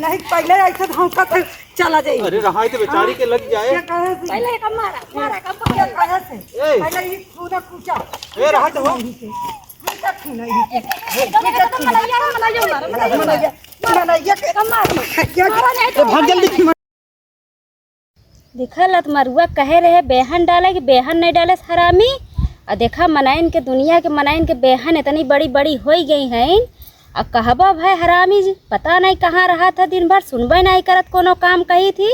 नहीं पहले ऐसे धमका कर चला जाए। अरे रहा तो बेचारी के लग जाए। पहले एक मारा मारा कब कहा से पहले ही खुदा कुचा ए रहा तो हो कुचा खिना ही तो मलाइया के मार भाग जल्दी। देखा लत मरुआ कहे रहे बेहन डाले कि बेहन नहीं डाले हरामी। और देखा मनाइन के दुनिया के मनाइन के बेहन इतनी बड़ी बड़ी हो गई हैं। अब कहबा भाई हरामी जी पता नहीं कहाँ रहा था दिन भर सुनबे नहीं करत कोनो काम कही थी।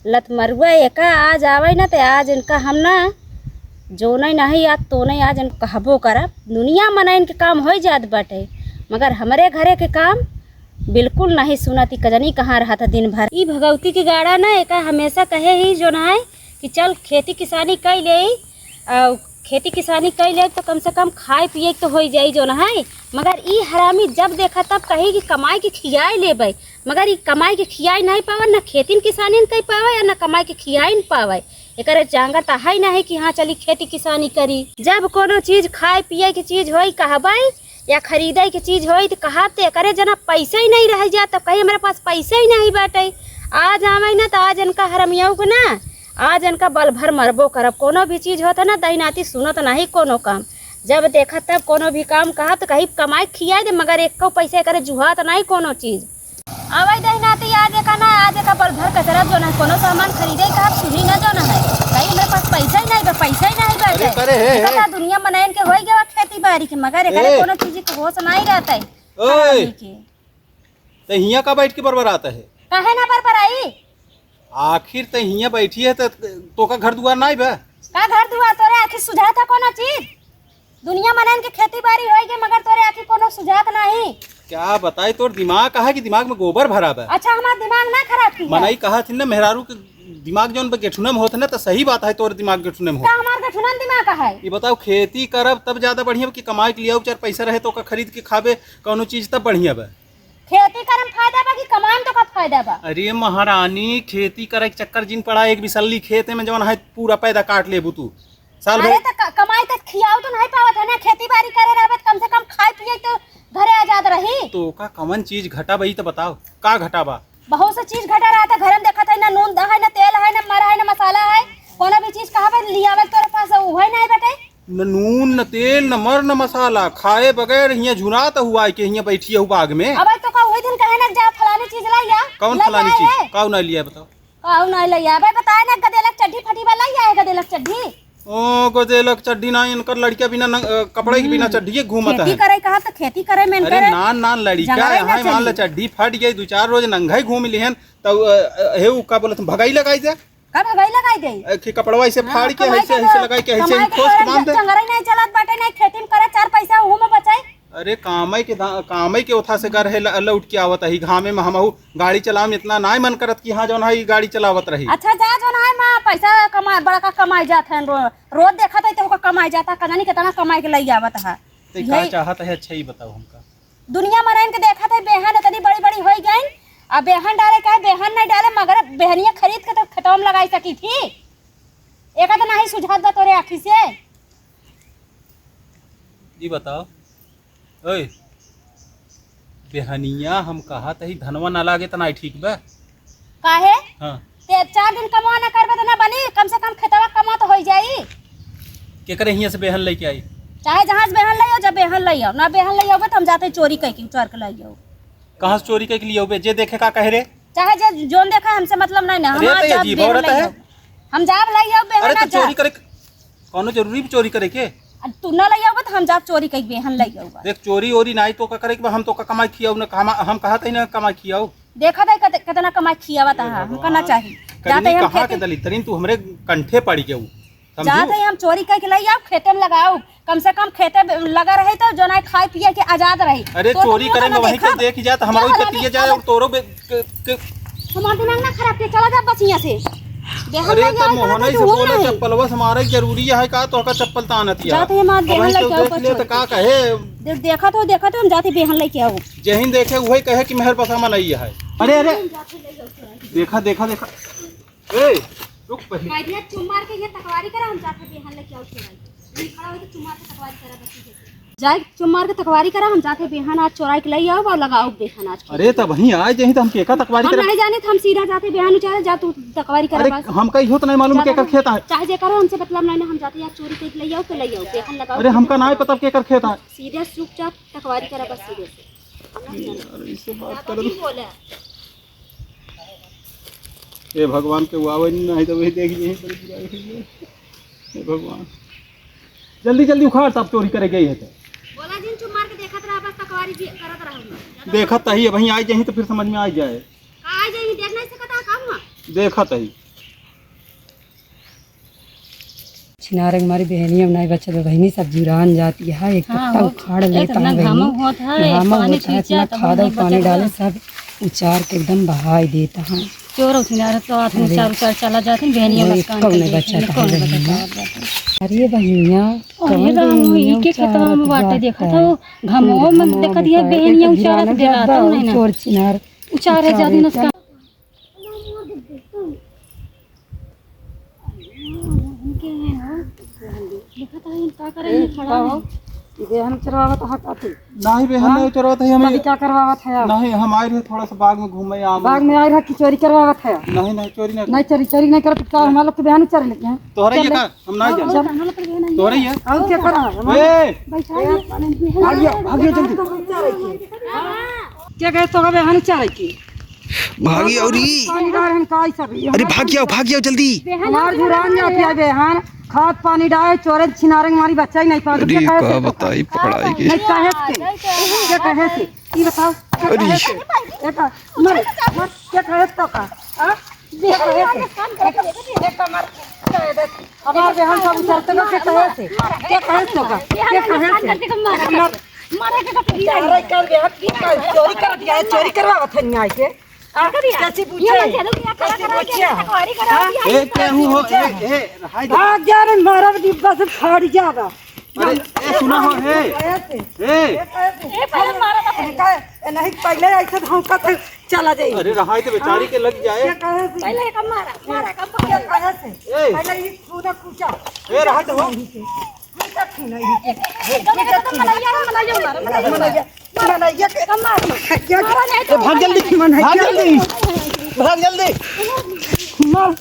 लत मरुआ एका आज आवे ना तो आज इनका हम ना जो नहीं आज तो नहीं आज इनको कहबो करब। दुनिया मनाइन के काम हो जात बाटे मगर हमारे घरे के काम बिल्कुल नहीं सुनती। कजनी कहाँ रहा था दिन भर। ई भगवती के गाड़ा ना एक हमेशा कहे ही जो ना है कि चल खेती किसानी कर ले खेती किसानी कर ले तो कम से कम खाए पिए तो हो जाए जो ना है। मगर ई हरामी जब देखा तब कही कि कमाई के खियाई ले भाई मगर ई कमाई के खियाई नहीं पावे ना खेती किसानी नहीं पावे या ना कमाई के खियाई नहीं पावे। एक चांगा तो है ना है कि हाँ चली खेती किसानी करी। जब कोनो चीज़ खाए पिए की चीज़ हो कहबाई या खरीदे की चीज़ हो तो कहते करे जना पैसा ही नहीं रह जा तो कहीं हमारे पास पैसा ही नहीं बाटे। आज आवे ना तो आज इनका हरमियाऊ को ना आज इनका बल भर मरबो करब। कोनो भी चीज़ होता ना दही नाती सुनत नहीं कोनो काम। जब देखा तब कोनो भी काम कहा तो कहीं कमाई खिया दे मगर एक को पैसे करे जुहात नहीं कोनो चीज़। आवाई दही नाती आज एक ना आज एक बल भर कचरा जो ना कोनो सामान खरीदे का सुनी ना जो ना है कहीं हमारे पास पैसा ही नहीं पैसा ही नहीं बाटे। दुनिया मनाइन के हो गया खेती बाड़ी के मगर एक कोनो चीज के होश नहीं रहता है। तो हिया का बैठ के बरबर आता है काहे ना बरबर आई आखिर तो हिया बैठी है तो का घर दुआर नहीं बा का घर दुआर तोरे आखिर सुझा था कोनो चीज। दुनिया मनाइन के खेती बाड़ी हो गई मगर तोरे आखिर कोनो सुझात नहीं। क्या बताए तोर दिमाग कहा कि दिमाग में गोबर भरा बा। अच्छा हमारा दिमाग ना खराब की मनाई कहा थी ना मेहरारू के दिमाग जोन पे गेठुना में होता ना तो सही बात है तोर दिमाग गेठुना में हो। हमार गेठुना दिमाग का है ये बताओ खेती करब तब ज्यादा बढ़िया कि कमाई के लिए चार पैसा रहे तो का खरीद के खावे कोनो चीज तब बढ़िया बा। खेती करम फायदा बा कि कमाई तो का फायदा बा। अरे महारानी खेती करे के चक्कर जिन पड़ा एक बिसल्ली खेत में जवन है पूरा पैदा काट लेबू तू साल भर। अरे तो कमाई तक खियाओ तो नहीं पावत है ना खेती बाड़ी करे रहबे कम से कम खाए पिए तो घरे आजाद रही। तो का कमन चीज घटा बई तो बताओ का घटा बा। बहुत सा चीज घटा रहा था घर में देखा था ना नून है ना तेल है ना मरा है ना मसाला है कोनो भी चीज कहा पे लियावे तोरे पास वो है नहीं बेटे। न नून न तेल न मर न मसाला खाए बगैर हियां झुरात हुआ के हियां बैठी है बाग में। अब तो का वही दिन कहे ना जा फलानी चीज लाइया कौन फलानी चीज काऊ ना लिया बताओ काऊ ना लिया बे बताए ना गदेलक चड्डी फटी वाला लिया है गदेलक चड्डी। ओ गदेलक चड्डी ना इनकर लड़कियां बिना कपड़े के बिना चड्डी घूमत है। खेती करे कहा तो खेती करे में अरे नान नान लड़कियां यहाँ मान लो चड्डी फट गई 2-4 रोज नंगा ही घूम लिहन तो हे का बोलत भगाई लगाई जा का भगाई लगाई गई कि कपड़वा ऐसे फाड़ के ऐसे लगाई के ऐसे ठोस के बांध दे। चंगरा नहीं चलत बाटे नहीं खेती में करे 4 पैसा ओहू में बचाई। अरे कामई के उठा से घर है लौट के आवत है घामे में हमहू गाड़ी चलाम इतना ना मन करत कि हाँ जौन है गाड़ी चलावत रही। अच्छा जा जौन है मां पैसा कमा बड़का कमाई जात है रोज देखत है तो कमाई जाता कना नहीं कितना कमाई के लई आवत है। तो का चाहत है अच्छा ही बताओ हमका। दुनिया में रह के देखत है बेहन इतनी बड़ी बड़ी हो गई अब बेहन डाले का बेहन नहीं डाले मगर बेहनिया खरीद के तो खतम लगाई सकी थी। एक तो नहीं सुझात बा तोरे आखी से जी बताओ। ओए बेहनिया हम कहा तही धनवा ना लागे त नहीं ठीक बा काहे। हां ते 4 दिन कमा ना करबे तो ना बनी कम से कम खेतवा कमा तो हो जाई। के करे हिया से बेहन लेके आई चाहे जहां से बेहन लइयो जब बेहन लइयो ना बेहन लइयो तो हम जाते चोरी कई के उतार के लइयो। कहां से चोरी के लिए होबे जे देखे का कह रे चाहे जे जोन देखा हमसे मतलब नहीं ना हम हम जाब लइयो बेहन। अरे तो चोरी करे कोनो जरूरी भी चोरी करे के तू ना लइयो तो हम जाब चोरी कई बेहन लइयो। देख चोरी ओरी नहीं तो का करे हम तो का कमाई खियाऊ ना हम कहत है ना कमाई खियाऊ देखा था कितना कमाई खियावत है हम करना चाहिए जाते हम कहां के दली तरीन तू हमरे कंठे पड़ के जाते हम चोरी करके लई आओ खेते में लगाओ कम से कम खेते लगा रहे तो जो ना खाए पिए के आजाद रही। अरे तो चोरी करे में वही के देख जा तो हमारो के पिए जाए और तोरो हमार दिमाग ना खराब के चला जा बसिया से। अरे तो मोहना से बोले चप्पलवा से मारे जरूरी है का तो का चप्पल तानतिया जाते हम बेहन लेके आओ ले तो का कहे देखा तो हम जाते बेहन लेके आओ जहिन देखे वही कहे कि मेहर पसामा नहीं है। अरे अरे देखा देखा देखा ए रुक पहले माइडिया चुम मार के ये तकवारी करा हम जाते बेहन लेके आओ खड़ा हो तो चुम मार के तकवारी करा बस। जाए चुम मार के तकवारी करा, हम जाके बेहन आज चोराई के लई आओ और लगाओ बेहन आज। अरे तब वहीं आए जहीं तो हम केका तकवारी हम करे। नहीं जाने, हम सीधा जाते बेहन उचारे, जा तू तकवारी करा अरे बस। हम कहीं हो तो नहीं मालूम केकर खेत है। चाहे जे करो हमसे मतलब नहीं, हम जाते यार चोरी करके लई आओ तो लई आओ बेहन लगाओ। अरे हमका ना पता केकर खेत है। सीधे चुपचाप तकवारी करा बस सीधे से। यार इससे बात कर ठीक बोले। हे भगवान के आवे नहीं तो वही देख यही बड़ी बुराई हुई है। हे भगवान जल्दी जल्दी उखाड़, तब चोरी करे गई है तो बोला जिन चुम मार के देखत रहा बस तकवारी करत रहूंगा। देखत ही वहीं आई जहीं तो फिर समझ में आ जाए। आ जाई देख नहीं सकता काम हुआ। देखत ही छिनारे हमारी बहनियां नहीं बच्चे तो बहनी सब जुरान जाती है। एक पत्ता उखाड़ लेता है घामा होता है, घामा पानी होता है, खींचा इतना तब खाद और नहीं पानी बचा डाले सब उचार के एकदम बहाई देता है। चोर छिनारे तो आदमी चार चार चला जाते बहनियां वही बस कान कब के नहीं देख बचा कौन है बचा बहनियां। अरे बहनियां अरे राम ई के खेतवा में बाटे देखत हो घमो में देखत है बहनियां उचारत देला तो नहीं ना चोर छिनार उचारे जादी नस्का देखत है का करे खड़ा है। हम चरवावत हटाते नहीं बहन नहीं चोरवत है हमें। क्या करवावत है आप? नहीं हम आए रहे थोड़ा सा बाग में घूमे आम। बाग में आए रहा कि चोरी करवावत है? नहीं नहीं चोरी नहीं। नहीं चोरी चोरी नहीं करत का हमारे लोग के बहन चोरी लेके हैं। तोहरा ये का हम नहीं जाए। तोहरा ये और क्या करा ए भागियो जल्दी क्या कहे तो बहन चारे की भागी औरी। पानी डाल हम काई सब अरे भाग जाओ जल्दी। हमार जुरान जाती है बहन, खाद पानी डाले चोरे छिनारे हमारी बच्चा ही नहीं पा अरे का बताई पढ़ाई के। नहीं कहे के क्या कहे से ये बताओ क्या कहे से एका मर क्या कहे तो का हां क्या कहे से एक मर कहे दे हमार बहन सब चलते लोग क्या कहे से क्या कहे तो का क्या कहे से मारे के अरे कल बहन चोरी कर दिया चोरी करवावत है न्याय के कैसे पूछे कैसे पूछे ए क्या हो ए हाय भाग जा रे मारा डिब्बा से फाड़ जाएगा। अरे ए सुना हो ए पहले मारा नहीं पहले ऐसे धमका चला जाए। अरे रहाई तो बेचारी के लग जाए। पहले कब मारा कब पहले ही पूरा पूछा ए रहाई तो हो भाग जल्दी भाग जल्दी मार